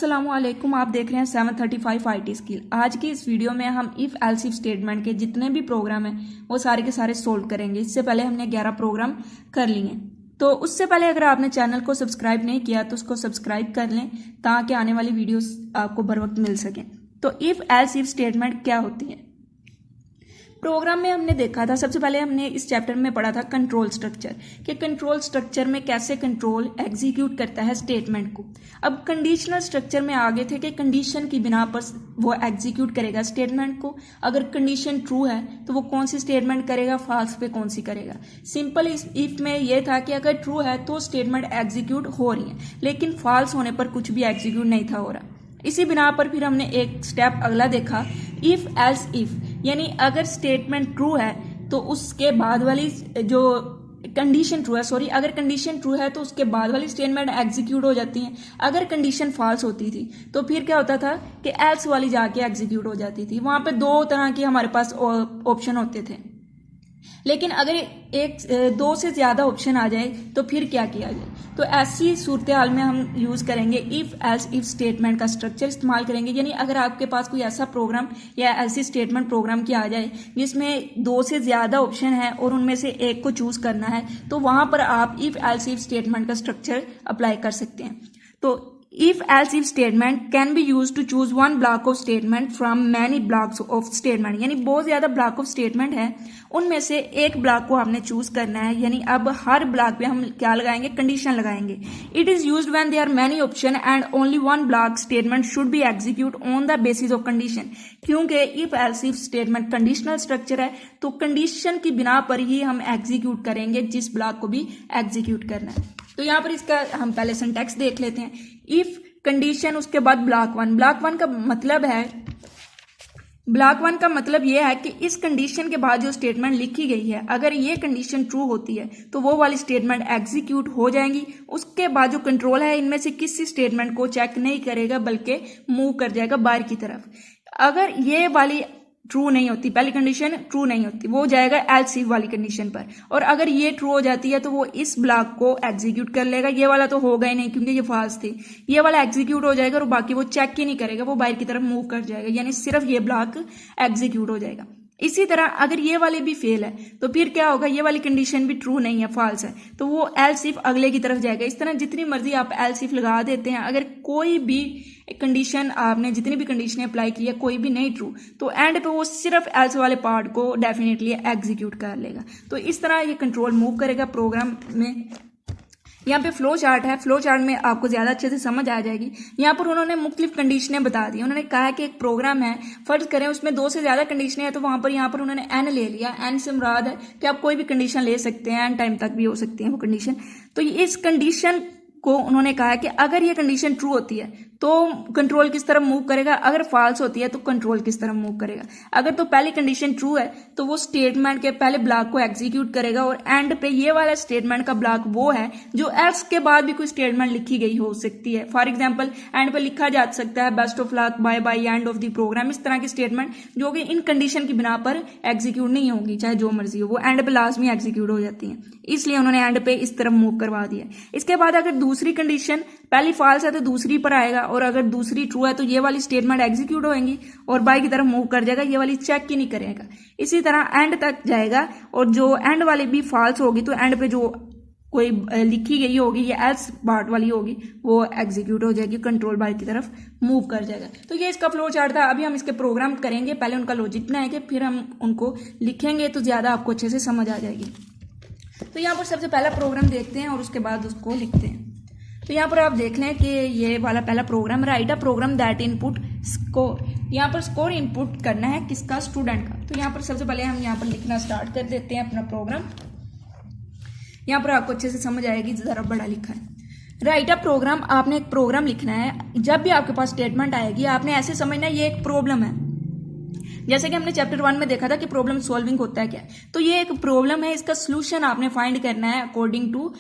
अस्सलामुअलैकुम। आप देख रहे हैं 735 IT स्किल। आज की इस वीडियो में हम इफ़ एल्स इफ स्टेटमेंट के जितने भी प्रोग्राम हैं वो सारे के सारे सोल्व करेंगे। इससे पहले हमने 11 प्रोग्राम कर लिए। तो उससे पहले अगर आपने चैनल को सब्सक्राइब नहीं किया तो उसको सब्सक्राइब कर लें ताकि आने वाली वीडियोस आपको बर वक्त मिल सकें। तो इफ़ एल्स इफ स्टेटमेंट क्या होती है? प्रोग्राम में हमने देखा था, सबसे पहले हमने इस चैप्टर में पढ़ा था कंट्रोल स्ट्रक्चर, कि कंट्रोल स्ट्रक्चर में कैसे कंट्रोल एग्जीक्यूट करता है स्टेटमेंट को। अब कंडीशनल स्ट्रक्चर में आगे थे कि कंडीशन की बिना पर वो एग्जीक्यूट करेगा स्टेटमेंट को। अगर कंडीशन ट्रू है तो वो कौन सी स्टेटमेंट करेगा, फॉल्स पे कौन सी करेगा। सिंपल इफ में ये था कि अगर ट्रू है तो स्टेटमेंट एग्जीक्यूट हो रही है, लेकिन फॉल्स होने पर कुछ भी एग्जीक्यूट नहीं था हो रहा। इसी बिना पर फिर हमने एक स्टेप अगला देखा, इफ एल्स इफ, यानी अगर स्टेटमेंट ट्रू है तो उसके बाद वाली जो कंडीशन ट्रू है, अगर कंडीशन ट्रू है तो उसके बाद वाली स्टेटमेंट एग्जीक्यूट हो जाती है। अगर कंडीशन फॉल्स होती थी तो फिर क्या होता था कि एल्स वाली जाके एग्जीक्यूट हो जाती थी। वहां पे दो तरह के हमारे पास ऑप्शन होते थे, लेकिन अगर दो से ज्यादा ऑप्शन आ जाए तो फिर क्या किया जाए। तो ऐसी सूरत हाल में हम यूज करेंगे इफ एल्स इफ स्टेटमेंट का स्ट्रक्चर इस्तेमाल करेंगे। यानी अगर आपके पास कोई ऐसा प्रोग्राम या ऐसी स्टेटमेंट प्रोग्राम की आ जाए जिसमें दो से ज्यादा ऑप्शन है और उनमें से एक को चूज करना है, तो वहां पर आप इफ एल्स इफ स्टेटमेंट का स्ट्रक्चर अप्लाई कर सकते हैं। तो if else if statement can be used to choose one block of statement from many blocks of statement, यानी बहुत ज्यादा ब्लॉक ऑफ स्टेटमेंट है, उनमें से एक ब्लॉक को हमने चूज करना है। यानी अब हर ब्लॉक पे हम क्या लगाएंगे, कंडीशन लगाएंगे। It is used when there are many option and only one block statement should be executed on the basis of condition. क्योंकि if else if statement conditional structure है तो कंडीशन की बिना पर ही हम एग्जीक्यूट करेंगे जिस ब्लॉक को भी एग्जीक्यूट करना है। तो यहाँ पर इसका हम पहले सिंटैक्स देख लेते हैं। इफ कंडीशन, उसके बाद ब्लॉक वन। ब्लॉक वन का मतलब यह है कि इस कंडीशन के बाद जो स्टेटमेंट लिखी गई है, अगर ये कंडीशन ट्रू होती है तो वो वाली स्टेटमेंट एग्जीक्यूट हो जाएंगी। उसके बाद जो कंट्रोल है इनमें से किसी स्टेटमेंट को चेक नहीं करेगा बल्कि मूव कर जाएगा बाहर की तरफ। अगर ये वाली ट्रू नहीं होती, पहली कंडीशन ट्रू नहीं होती, वो जाएगा एल्स इफ वाली कंडीशन पर। और अगर ये ट्रू हो जाती है तो वो इस ब्लॉक को एग्जीक्यूट कर लेगा। ये वाला तो होगा ही नहीं क्योंकि ये फॉल्स थी। ये वाला एग्जीक्यूट हो जाएगा और बाकी वो चेक ही नहीं करेगा, वो बाहर की तरफ मूव कर जाएगा, यानी सिर्फ ये ब्लॉक एग्जीक्यूट हो जाएगा। इसी तरह अगर ये वाले भी फेल है तो फिर क्या होगा, ये वाली कंडीशन भी ट्रू नहीं है, फॉल्स है, तो वो एल्स इफ अगले की तरफ जाएगा। इस तरह जितनी मर्जी आप एल्स इफ लगा देते हैं, अगर कोई भी कंडीशन आपने जितनी भी कंडीशनें अप्लाई की है कोई भी नहीं ट्रू, तो एंड पे वो सिर्फ एल्स वाले पार्ट को डेफिनेटली एग्जीक्यूट कर लेगा। तो इस तरह ये कंट्रोल मूव करेगा प्रोग्राम में। यहाँ पे फ्लो चार्ट है, फ्लो चार्ट में आपको ज्यादा अच्छे से समझ आ जाएगी। यहाँ पर उन्होंने मुख्तलिफ कंडीशनें बता दी। उन्होंने कहा कि एक प्रोग्राम है, फर्ज करें उसमें दो से ज्यादा कंडीशनें हैं, तो वहां पर यहाँ पर उन्होंने एन ले लिया। एन से मुराद है कि आप कोई भी कंडीशन ले सकते हैं, एन टाइम तक भी हो सकती है वो कंडीशन। तो इस कंडीशन को उन्होंने कहा कि अगर ये कंडीशन ट्रू होती है तो कंट्रोल किस तरफ मूव करेगा, अगर फॉल्स होती है तो कंट्रोल किस तरफ मूव करेगा। अगर तो पहली कंडीशन ट्रू है तो वो स्टेटमेंट के पहले ब्लॉक को एग्जीक्यूट करेगा और एंड पे ये वाला स्टेटमेंट का ब्लॉक वो है जो एल्स के बाद भी कोई स्टेटमेंट लिखी गई हो सकती है। फॉर एग्जाम्पल एंड पे लिखा जा सकता है best of luck, bye bye, end of the program. इस तरह की स्टेटमेंट जो कि इन कंडीशन की बिना पर एग्जीक्यूट नहीं होगी, चाहे जो मर्जी हो, वो एंड पे लास्ट में एग्जीक्यूट हो जाती है। इसलिए उन्होंने एंड पे इस तरफ मूव करवा दिया। इसके बाद अगर दूसरी कंडीशन, पहली फॉल्स है तो दूसरी पर आएगा, और अगर दूसरी ट्रू है तो ये वाली स्टेटमेंट एग्जीक्यूट होगी और बाई की तरफ मूव कर जाएगा, ये वाली चेक ही नहीं करेगा। इसी तरह एंड तक जाएगा और जो एंड वाली भी फॉल्स होगी तो एंड पे जो कोई लिखी गई होगी ये एल्स पार्ट वाली होगी वो एग्जीक्यूट हो जाएगी, कंट्रोल बार की तरफ मूव कर जाएगा। तो ये इसका फ्लो चार्ट था। अभी हम इसके प्रोग्राम करेंगे, पहले उनका लॉजिक बनाएंगे, फिर हम उनको लिखेंगे तो ज्यादा आपको अच्छे से समझ आ जाएगी। तो यहाँ पर सबसे पहला प्रोग्राम देखते हैं और उसके बाद उसको लिखते हैं। तो यहाँ पर आप देख लें कि ये वाला पहला program, write a program that input score. यहाँ पर स्कोर इनपुट करना है किसका, स्टूडेंट का। तो यहाँ पर सबसे पहले हम यहाँ पर लिखना स्टार्ट कर देते हैं अपना प्रोग्राम। यहाँ पर आपको अच्छे से समझ आएगी, जरा बड़ा लिखा है। राइट अ प्रोग्राम, आपने एक प्रोग्राम लिखना है। जब भी आपके पास स्टेटमेंट आएगी आपने ऐसे समझना है ये एक प्रॉब्लम है। जैसे कि हमने चैप्टर 1 में देखा था कि प्रॉब्लम सॉल्विंग होता है क्या, तो ये एक प्रॉब्लम है, इसका सोल्यूशन आपने फाइंड करना है अकॉर्डिंग टू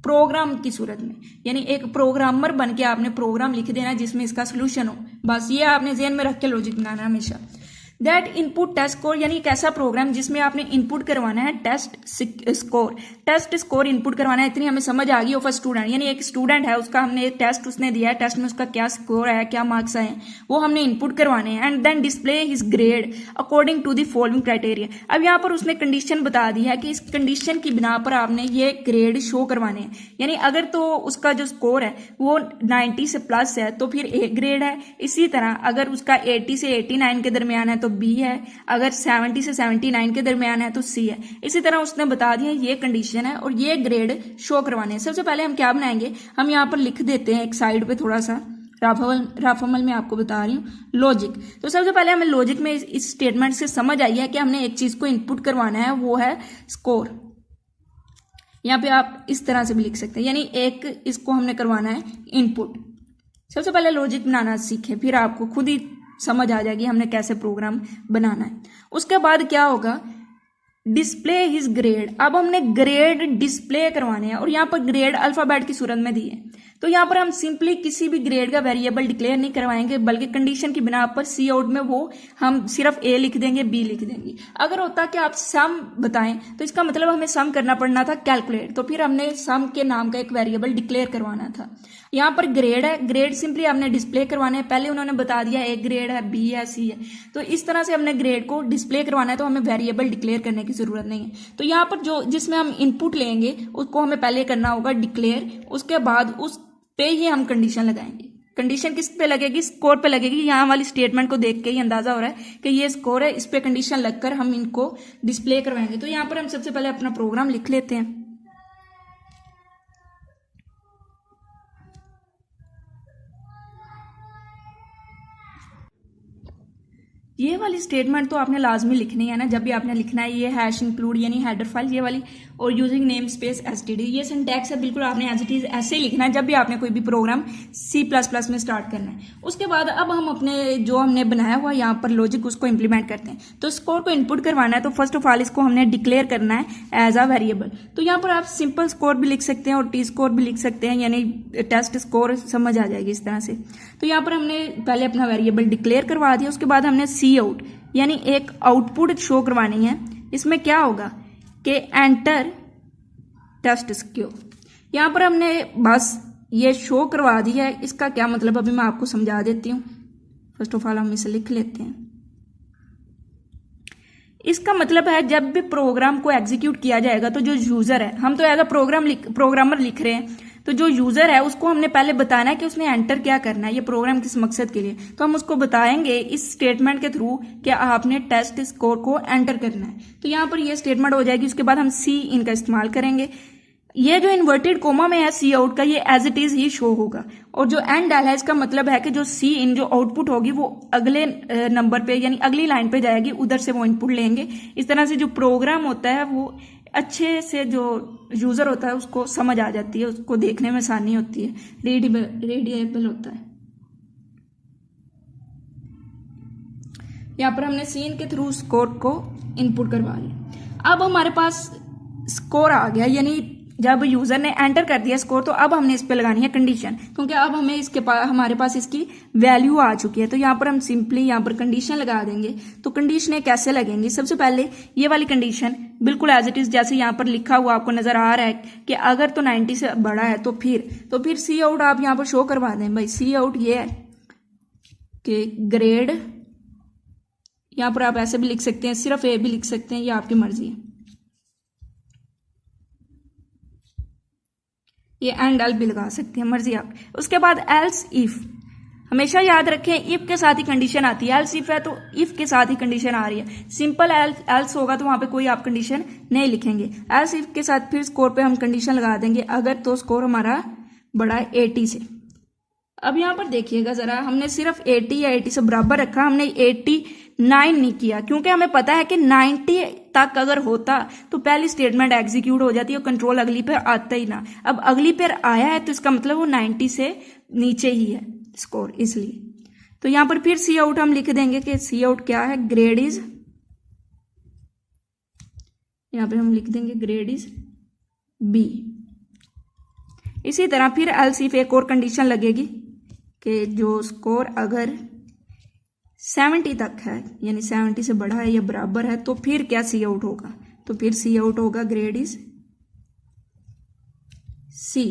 प्रोग्राम की सूरत में। यानी एक प्रोग्रामर बन के आपने प्रोग्राम लिख देना जिसमें इसका सोल्यूशन हो। बस ये आपने ज़हन में रख के लॉजिक बनाना हमेशा। दैट इनपुट टेस्ट स्कोर, यानी एक ऐसा प्रोग्राम जिसमें आपने इनपुट करवाना है test score. Test score input करवाना है, इतनी हमें समझ आ गई। ऑफ अ स्टूडेंट, यानी एक स्टूडेंट है, उसका हमने एक टेस्ट उसने दिया है, टेस्ट में उसका क्या स्कोर है, क्या मार्क्स आए, वो हमने इनपुट करवाने हैं। And then display his grade according to the following criteria. अब यहाँ पर उसने कंडीशन बता दी है कि इस कंडीशन की बिना पर आपने ये ग्रेड शो करवाने हैं। यानी अगर तो उसका जो स्कोर है वो 90 से प्लस है तो फिर ए ग्रेड है। इसी तरह अगर उसका 80 से 89 के दरमियान है तो बी है, अगर 70 से 79 के दरमियान है तो सी है। इसी तरह उसने बता दिया ये कंडीशन है और ये ग्रेड शो करवाने हैं। सबसे पहले हम क्या बनाएंगे, हम यहाँ पर लिख देते हैं एक साइड पे थोड़ा सा, राफमल में आपको बता रही हूँ लॉजिक। तो सबसे पहले हमें लॉजिक में इस स्टेटमेंट से समझ आई है कि हमने एक चीज को इनपुट करवाना है, वो है स्कोर। यहाँ पे आप इस तरह से भी लिख सकते हैं, यानी एक इसको हमने करवाना है इनपुट। सबसे पहले लॉजिक बनाना सीखे, फिर आपको खुद ही समझ आ जाएगी हमने कैसे प्रोग्राम बनाना है। उसके बाद क्या होगा, डिस्प्ले हिज ग्रेड। अब हमने ग्रेड डिस्प्ले करवाने हैं और यहाँ पर ग्रेड अल्फाबेट की सूरत में दी है। तो यहाँ पर हम सिंपली किसी भी ग्रेड का वेरिएबल डिक्लेयर नहीं करवाएंगे, बल्कि कंडीशन की बिना पर सी आउट में वो हम सिर्फ ए लिख देंगे, बी लिख देंगे। अगर होता कि आप सम बताएं तो इसका मतलब हमें सम करना पड़ना था कैलकुलेट, तो फिर हमने सम के नाम का एक वेरिएबल डिक्लेयर करवाना था। यहाँ पर ग्रेड है, ग्रेड सिंपली आपने डिस्प्ले करवाने हैं। पहले उन्होंने बता दिया ए ग्रेड है, बी है, सी है, तो इस तरह से हमने ग्रेड को डिस्प्ले करवाना है, तो हमें वेरिएबल डिक्लेयर करने की जरूरत नहीं है। तो यहाँ पर जो जिसमें हम इनपुट लेंगे उसको हमें पहले करना होगा डिक्लेयर, उसके बाद उस पे ही हम कंडीशन लगाएंगे। कंडीशन किस पे लगेगी, स्कोर पे लगेगी। यहाँ वाली स्टेटमेंट को देख के ही अंदाजा हो रहा है कि ये स्कोर है, इस पे कंडीशन लगकर हम इनको डिस्प्ले करवाएंगे। तो यहाँ पर हम सबसे पहले अपना प्रोग्राम लिख लेते हैं। ये वाली स्टेटमेंट तो आपने लाजमी लिखनी है ना, जब भी आपने लिखना है। ये हैश इंक्लूड यानी हेडर फाइल ये वाली, और यूजिंग नेम स्पेस एसटीडी, ये सिंटैक्स है, बिल्कुल आपने एज इट इज ऐसे ही लिखना है जब भी आपने कोई भी प्रोग्राम C++ में स्टार्ट करना है। उसके बाद अब हम अपने जो हमने बनाया हुआ यहाँ पर लॉजिक उसको इंप्लीमेंट करते हैं। तो स्कोर को इनपुट करवाना है, तो फर्स्ट ऑफ ऑल इसको हमने डिक्लेयर करना है एज अ वेरिएबल। तो यहाँ पर आप सिंपल स्कोर भी लिख सकते हैं और टी स्कोर भी लिख सकते हैं, यानी टेस्ट स्कोर समझ आ जाएगी इस तरह से। तो यहाँ पर हमने पहले अपना वेरिएबल डिक्लेयर करवा दिया, उसके बाद हमने सी आउट यानी एक आउटपुट शो करवानी है। इसमें क्या होगा कि एंटर टेस्ट स्कोर। यहां पर हमने बस ये शो करवा दी है। इसका क्या मतलब अभी मैं आपको समझा देती हूं। फर्स्ट ऑफ ऑल हम इसे लिख लेते हैं। इसका मतलब है जब भी प्रोग्राम को एग्जीक्यूट किया जाएगा तो जो यूजर है, हम तो एज अ प्रोग्रामर लिख रहे हैं, तो जो यूजर है उसको हमने पहले बताना है कि उसने एंटर क्या करना है, ये प्रोग्राम किस मकसद के लिए। तो हम उसको बताएंगे इस स्टेटमेंट के थ्रू कि आपने टेस्ट स्कोर को एंटर करना है। तो यहाँ पर ये स्टेटमेंट हो जाएगी। उसके बाद हम सी इन का इस्तेमाल करेंगे। ये जो इन्वर्टेड कोमा में है सी आउट का, ये एज इट इज ही शो होगा। और जो एंड डाल है इसका मतलब है कि जो सी इन जो आउटपुट होगी वो अगले नंबर पे यानी अगली लाइन पे जाएगी, उधर से वो इनपुट लेंगे। इस तरह से जो प्रोग्राम होता है वो अच्छे से जो यूजर होता है उसको समझ आ जाती है, उसको देखने में आसानी होती है, रीडेबल होता है। यहां पर हमने सीन के थ्रू स्कोर को इनपुट करवा लिया। अब हमारे पास स्कोर आ गया, यानी जब यूजर ने एंटर कर दिया स्कोर, तो अब हमने इस पे लगानी है कंडीशन, क्योंकि अब हमें हमारे पास इसकी वैल्यू आ चुकी है। तो यहाँ पर हम सिंपली यहाँ पर कंडीशन लगा देंगे। तो कंडीशनें कैसे लगेंगी, सबसे पहले ये वाली कंडीशन बिल्कुल एज इट इज जैसे यहाँ पर लिखा हुआ आपको नजर आ रहा है कि अगर तो 90 से बड़ा है तो फिर सी आउट आप यहाँ पर शो करवा दें। भाई सी आउट ये है कि ग्रेड, यहाँ पर आप ऐसे भी लिख सकते हैं, सिर्फ ए भी लिख सकते हैं, ये आपकी मर्जी है। ये एंड एल भी लगा सकते हैं, मर्जी आप। उसके बाद एल्स इफ, हमेशा याद रखें इफ के साथ ही कंडीशन आती है। एल्स इफ है तो इफ के साथ ही कंडीशन आ रही है। सिंपल एल्स होगा तो वहां पे कोई आप कंडीशन नहीं लिखेंगे। एल्स इफ के साथ फिर स्कोर पे हम कंडीशन लगा देंगे अगर तो स्कोर हमारा बड़ा है 80 से। अब यहां पर देखिएगा जरा, हमने सिर्फ 80 या 80 से बराबर रखा, हमने 89 नहीं किया, क्योंकि हमें पता है कि 90 तक अगर होता तो पहली स्टेटमेंट एग्जीक्यूट हो जाती है और कंट्रोल अगली पर आता ही ना। अब अगली पर आया है तो इसका मतलब वो 90 से नीचे ही है स्कोर, इसलिए। तो यहां पर फिर सी आउट हम लिख देंगे कि सी आउट क्या है, ग्रेड इज, यहां पर हम लिख देंगे ग्रेड इज बी। इसी तरह फिर एल्स इफ एक और कंडीशन लगेगी कि जो स्कोर अगर 70 तक है, यानी 70 से बड़ा है या बराबर है, तो फिर क्या सी आउट होगा? तो फिर सी आउट होगा ग्रेड इज सी।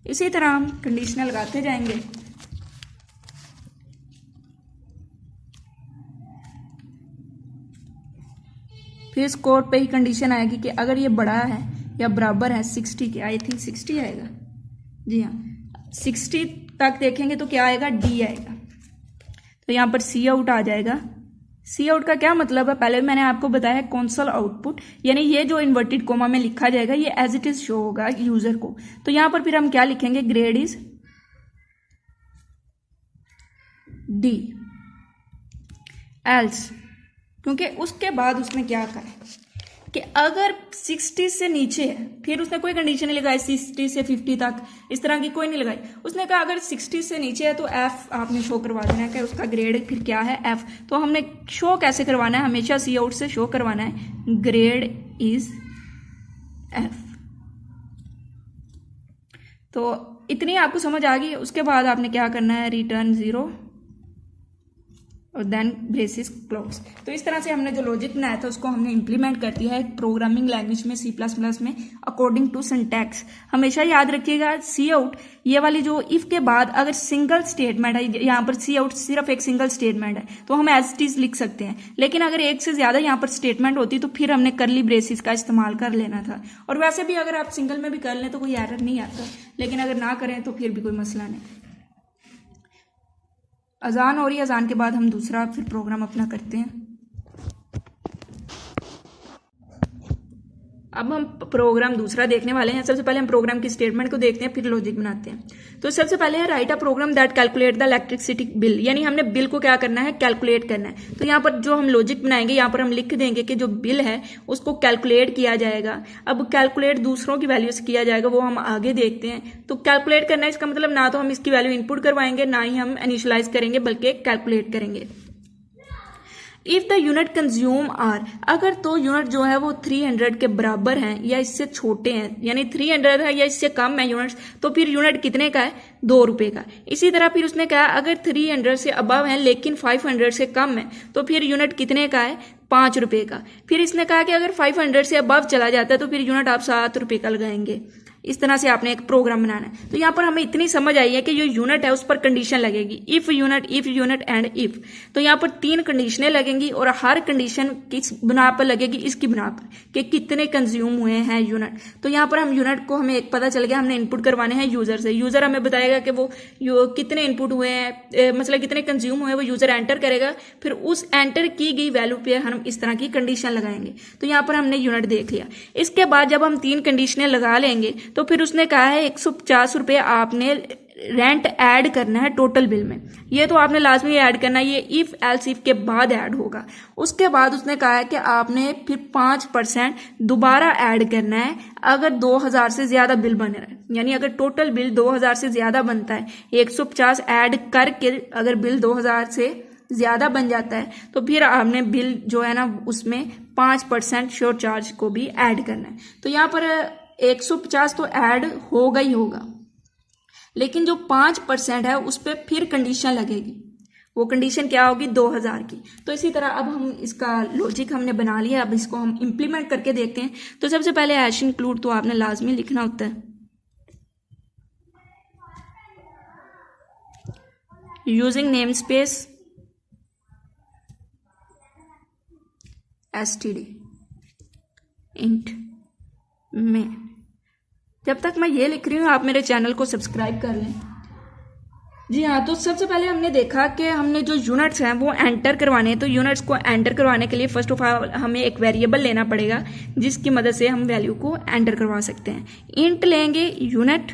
इसी तरह हम कंडीशनल लगाते जाएंगे। फिर स्कोर पे ही कंडीशन आएगी कि अगर ये बड़ा है या बराबर है 60 के, आई थिंक 60 आएगा, जी हाँ 60 तक देखेंगे तो क्या आएगा? डी आएगा। तो यहाँ पर सी आउट आ जाएगा। सी आउट का क्या मतलब है? पहले मैंने आपको बताया कॉन्सोल आउटपुट, यानी ये जो इन्वर्टेड कोमा में लिखा जाएगा ये एज इट इज शो होगा यूजर को। तो यहाँ पर फिर हम क्या लिखेंगे? ग्रेड इज डी एल्स, क्योंकि उसके बाद उसने क्या कहा कि अगर 60 से नीचे है, फिर उसने कोई कंडीशन नहीं लगाई 60 से 50 तक, इस तरह की कोई नहीं लगाई। उसने कहा अगर 60 से नीचे है तो एफ आपने शो करवा देना है कि उसका ग्रेड फिर क्या है? एफ। तो हमने शो कैसे करवाना है? हमेशा सी आउट से शो करवाना है ग्रेड इज एफ। तो इतनी आपको समझ आ गई। उसके बाद आपने क्या करना है? रिटर्न 0 और देन ब्रेसिस क्लोज। तो इस तरह से हमने जो लॉजिक बनाया था उसको हमने इंप्लीमेंट कर दिया है प्रोग्रामिंग लैंग्वेज में, C++ में, अकॉर्डिंग टू सिंटैक्स। हमेशा याद रखिएगा सी आउट ये वाली जो इफ के बाद अगर सिंगल स्टेटमेंट है, यहाँ पर सी आउट सिर्फ एक सिंगल स्टेटमेंट है तो हम एज इट इज लिख सकते हैं, लेकिन अगर एक से ज्यादा यहाँ पर स्टेटमेंट होती तो फिर हमने करली ब्रेसिस का इस्तेमाल कर लेना था। और वैसे भी अगर आप सिंगल में भी कर लें तो कोई एरर नहीं आता, लेकिन अगर ना करें तो फिर भी कोई मसला नहीं। अजान हो रही है, अजान के बाद हम दूसरा फिर प्रोग्राम अपना करते हैं। अब हम प्रोग्राम दूसरा देखने वाले हैं। सबसे पहले हम प्रोग्राम की स्टेटमेंट को देखते हैं, फिर लॉजिक बनाते हैं। तो सबसे पहले है write a program that calculate the electricity bill, यानी हमने बिल को क्या करना है? कैलकुलेट करना है। तो यहाँ पर जो हम लॉजिक बनाएंगे, यहाँ पर हम लिख देंगे कि जो बिल है उसको कैलकुलेट किया जाएगा। अब कैलकुलेट दूसरों की वैल्यू से किया जाएगा, वो हम आगे देखते हैं। तो कैलकुलेट करना है, इसका मतलब ना तो हम इसकी वैल्यू इनपुट करवाएंगे, ना ही हम इनिशियलाइज करेंगे, बल्कि कैलकुलेट करेंगे। If the unit consume are, अगर तो यूनिट जो है वो 300 के बराबर हैं या इससे छोटे हैं, यानी 300 है या इससे कम है यूनिट्स, तो फिर यूनिट कितने का है? 2 रुपए का। इसी तरह फिर उसने कहा अगर 300 से अबव है लेकिन 500 से कम है तो फिर यूनिट कितने का है? 5 रुपए का। फिर इसने कहा कि अगर 500 से अबव चला जाता है तो फिर यूनिट आप 7 रुपए का लगाएंगे। इस तरह से आपने एक प्रोग्राम बनाना है। तो यहाँ पर हमें इतनी समझ आई है कि जो यूनिट है उस पर कंडीशन लगेगी, इफ यूनिट एंड इफ। तो यहाँ पर 3 कंडीशनें लगेंगी और हर कंडीशन किस बना पर लगेगी? इसकी बना पर कि कितने कंज्यूम हुए हैं यूनिट। तो यहाँ पर हम यूनिट को हमें एक पता चल गया, हमने इनपुट करवाने हैं यूजर से। यूजर हमें बताएगा कि वो कितने इनपुट हुए हैं, मतलब कितने कंज्यूम हुए, वो यूजर एंटर करेगा। फिर उस एंटर की गई वैल्यू पे हम इस तरह की कंडीशन लगाएंगे। तो यहाँ पर हमने यूनिट देख लिया। इसके बाद जब हम 3 कंडीशनें लगा लेंगे तो फिर उसने कहा है 150 रुपए आपने रेंट ऐड करना है टोटल बिल में। ये तो आपने लाजमी ऐड करना है, ये इफ एल्स इफ के बाद ऐड होगा। उसके बाद उसने कहा है कि आपने फिर 5% दोबारा ऐड करना है अगर 2000 से ज्यादा बिल बन रहा है, यानी अगर टोटल बिल 2000 से ज्यादा बनता है, 150 ऐड करके अगर बिल 2000 से ज्यादा बन जाता है तो फिर आपने बिल जो है ना उसमें 5% श्योर चार्ज को भी ऐड करना है। तो यहाँ पर 150 तो ऐड होगा ही होगा, लेकिन जो 5% है उस पर फिर कंडीशन लगेगी। वो कंडीशन क्या होगी? 2000 की। तो इसी तरह अब हम इसका लॉजिक हमने बना लिया, अब इसको हम इंप्लीमेंट करके देखते हैं। तो सबसे पहले हैश इंक्लूड तो आपने लाजमी लिखना होता है। Using name space std int में। जब तक मैं ये लिख रही हूँ आप मेरे चैनल को सब्सक्राइब कर लें। जी हाँ, तो सबसे पहले हमने देखा कि हमने जो यूनिट्स हैं वो एंटर करवाने हैं। तो यूनिट्स को एंटर करवाने के लिए फर्स्ट ऑफ ऑल हमें एक वेरिएबल लेना पड़ेगा जिसकी मदद से हम वैल्यू को एंटर करवा सकते हैं। इंट लेंगे यूनिट,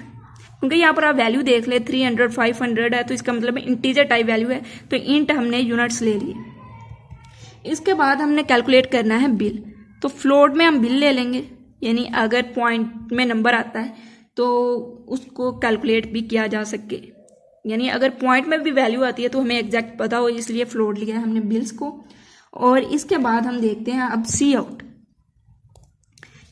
क्योंकि यहाँ पर आप वैल्यू देख ले 300 500 है तो इसका मतलब इंटीजर टाइप वैल्यू है, तो इंट हमने यूनिट्स ले लिए। इसके बाद हमने कैलकुलेट करना है बिल। तो फ्लोट में हम बिल ले लेंगे, यानी अगर पॉइंट में नंबर आता है तो उसको कैलकुलेट भी किया जा सके, यानी अगर पॉइंट में भी वैल्यू आती है तो हमें एग्जैक्ट पता हो, इसलिए फ्लोट लिया है हमने बिल्स को। और इसके बाद हम देखते हैं अब सी आउट,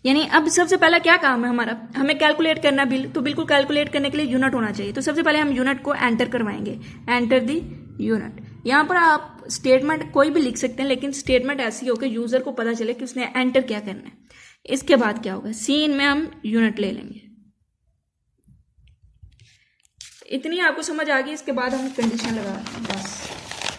यानी अब सबसे पहला क्या काम है हमारा? हमें कैलकुलेट करना बिल। तो बिल्कुल कैलकुलेट करने के लिए यूनिट होना चाहिए। तो सबसे पहले हम यूनिट को एंटर करवाएंगे, एंटर दी यूनिट। यहाँ पर आप स्टेटमेंट कोई भी लिख सकते हैं, लेकिन स्टेटमेंट ऐसी हो कि यूजर को पता चले कि उसने एंटर क्या करना है। इसके बाद क्या होगा, सीन में हम यूनिट ले लेंगे। इतनी आपको समझ आ गई। इसके बाद हम कंडीशन लगा दें बस,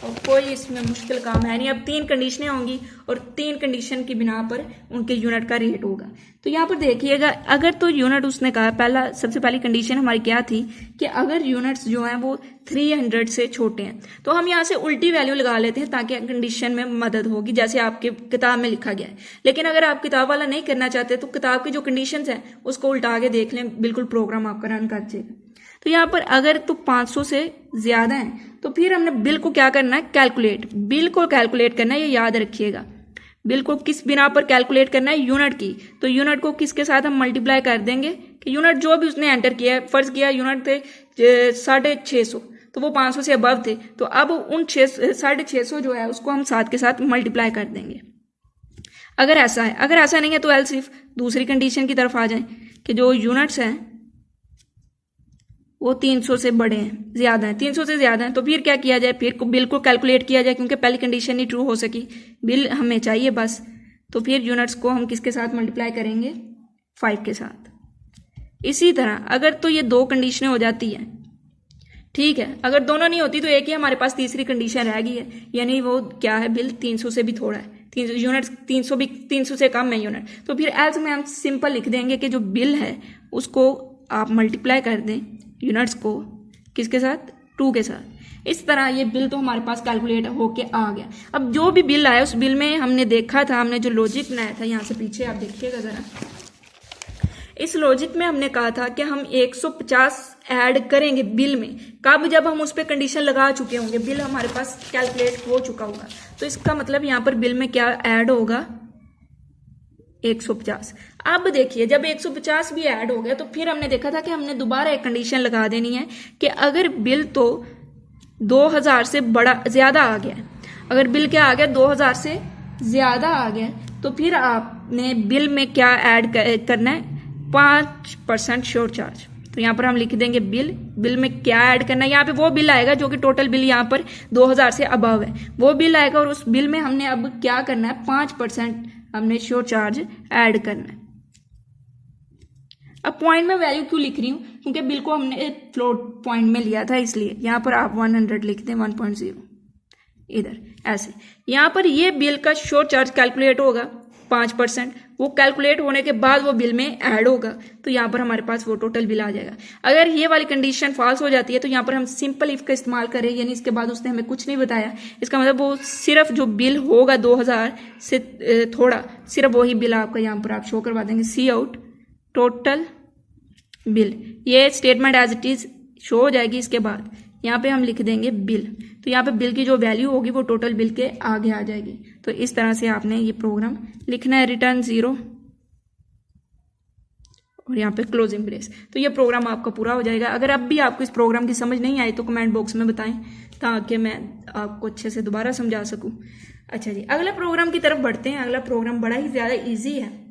और कोई इसमें मुश्किल काम है नहीं। अब 3 कंडीशनें होंगी और 3 कंडीशन की बिना पर उनके यूनिट का रेट होगा। तो यहाँ पर देखिएगा, अगर तो यूनिट उसने कहा, पहला सबसे पहली कंडीशन हमारी क्या थी कि अगर यूनिट्स जो हैं वो 300 से छोटे हैं, तो हम यहाँ से उल्टी वैल्यू लगा लेते हैं ताकि कंडीशन में मदद होगी, जैसे आपके किताब में लिखा गया है। लेकिन अगर आप किताब वाला नहीं करना चाहते तो किताब की जो कंडीशन है उसको उल्टा के देख लें, बिल्कुल प्रोग्राम आपका रन कर जाएगा। तो यहाँ पर अगर तो 500 से ज्यादा है तो फिर हमने बिल को क्या करना है, कैलकुलेट, बिल को कैलकुलेट करना है, ये याद रखिएगा। बिल को किस बिना पर कैलकुलेट करना है, यूनिट की। तो यूनिट को किसके साथ हम मल्टीप्लाई कर देंगे कि यूनिट जो भी उसने एंटर किया है, फर्ज किया यूनिट थे 650, तो वो 500 से अबव थे, तो अब उन 650 जो है उसको हम 7 के साथ मल्टीप्लाई कर देंगे। अगर ऐसा है, अगर ऐसा नहीं है तो एल्स इफ दूसरी कंडीशन की तरफ आ जाए कि जो यूनिट्स हैं वो 300 से बड़े हैं, ज्यादा हैं, 300 से ज्यादा हैं, तो फिर क्या किया जाए, फिर बिल को कैलकुलेट किया जाए, क्योंकि पहली कंडीशन ही ट्रू हो सकी, बिल हमें चाहिए बस। तो फिर यूनिट्स को हम किसके साथ मल्टीप्लाई करेंगे, 5 के साथ। इसी तरह अगर तो ये 2 कंडीशनें हो जाती है, ठीक है, अगर दोनों नहीं होती तो एक ही हमारे पास तीसरी कंडीशन रह गई है, यानी वो क्या है, बिल 300 से भी थोड़ा है, 300 यूनिट 300 से कम है यूनिट। तो फिर एल्स में हम सिंपल लिख देंगे कि जो बिल है उसको आप मल्टीप्लाई कर दें यूनिट्स को किसके साथ, 2 के साथ। इस तरह ये बिल तो हमारे पास कैलकुलेट होके आ गया। अब जो भी बिल आया उस बिल में हमने देखा था, हमने जो लॉजिक बनाया था, यहाँ से पीछे आप देखिएगा जरा, इस लॉजिक में हमने कहा था कि हम 150 ऐड करेंगे बिल में, कब, जब हम उस पर कंडीशन लगा चुके होंगे, बिल हमारे पास कैलकुलेट हो चुका होगा। तो इसका मतलब यहाँ पर बिल में क्या ऐड होगा, 150। अब देखिए जब 150 भी ऐड हो गया तो फिर हमने देखा था कि हमने दोबारा एक कंडीशन लगा देनी है कि अगर बिल तो 2000 से बड़ा ज्यादा आ गया, अगर बिल क्या आ गया, 2000 से ज्यादा आ गया, तो फिर आपने बिल में क्या ऐड करना है, 5% श्योर चार्ज। तो यहाँ पर हम लिख देंगे बिल में क्या ऐड करना है, यहाँ पे वो बिल आएगा जो कि टोटल बिल यहाँ पर 2000 से अबव है, वो बिल आएगा, और उस बिल में हमने अब क्या करना है, 5% हमने श्योर चार्ज ऐड करना है। अब पॉइंट में वैल्यू क्यों लिख रही हूं, क्योंकि बिल को हमने फ्लोट पॉइंट में लिया था, इसलिए यहां पर आप 100 लिख दें, 1.0 इधर ऐसे। यहां पर ये बिल का श्योर चार्ज कैलकुलेट होगा 5%, वो कैलकुलेट होने के बाद वो बिल में ऐड होगा, तो यहाँ पर हमारे पास वो टोटल बिल आ जाएगा। अगर ये वाली कंडीशन फॉल्स हो जाती है तो यहाँ पर हम सिंपल इफ का इस्तेमाल करें, यानी इसके बाद उसने हमें कुछ नहीं बताया, इसका मतलब वो सिर्फ जो बिल होगा 2000 से थोड़ा, सिर्फ वही बिल आपका यहाँ पर आप शो करवा देंगे, सी आउट टोटल बिल, ये statement as it is show हो जाएगी। इसके बाद यहाँ पे हम लिख देंगे बिल, तो यहाँ पे बिल की जो वैल्यू होगी वो टोटल बिल के आगे आ जाएगी। तो इस तरह से आपने ये प्रोग्राम लिखना है, रिटर्न 0 और यहाँ पे क्लोजिंग ब्रेस। तो ये प्रोग्राम आपका पूरा हो जाएगा। अगर अब भी आपको इस प्रोग्राम की समझ नहीं आई तो कमेंट बॉक्स में बताएं ताकि मैं आपको अच्छे से दोबारा समझा सकूं। अच्छा जी, अगला प्रोग्राम की तरफ बढ़ते हैं। अगला प्रोग्राम बड़ा ही ज़्यादा ईजी है।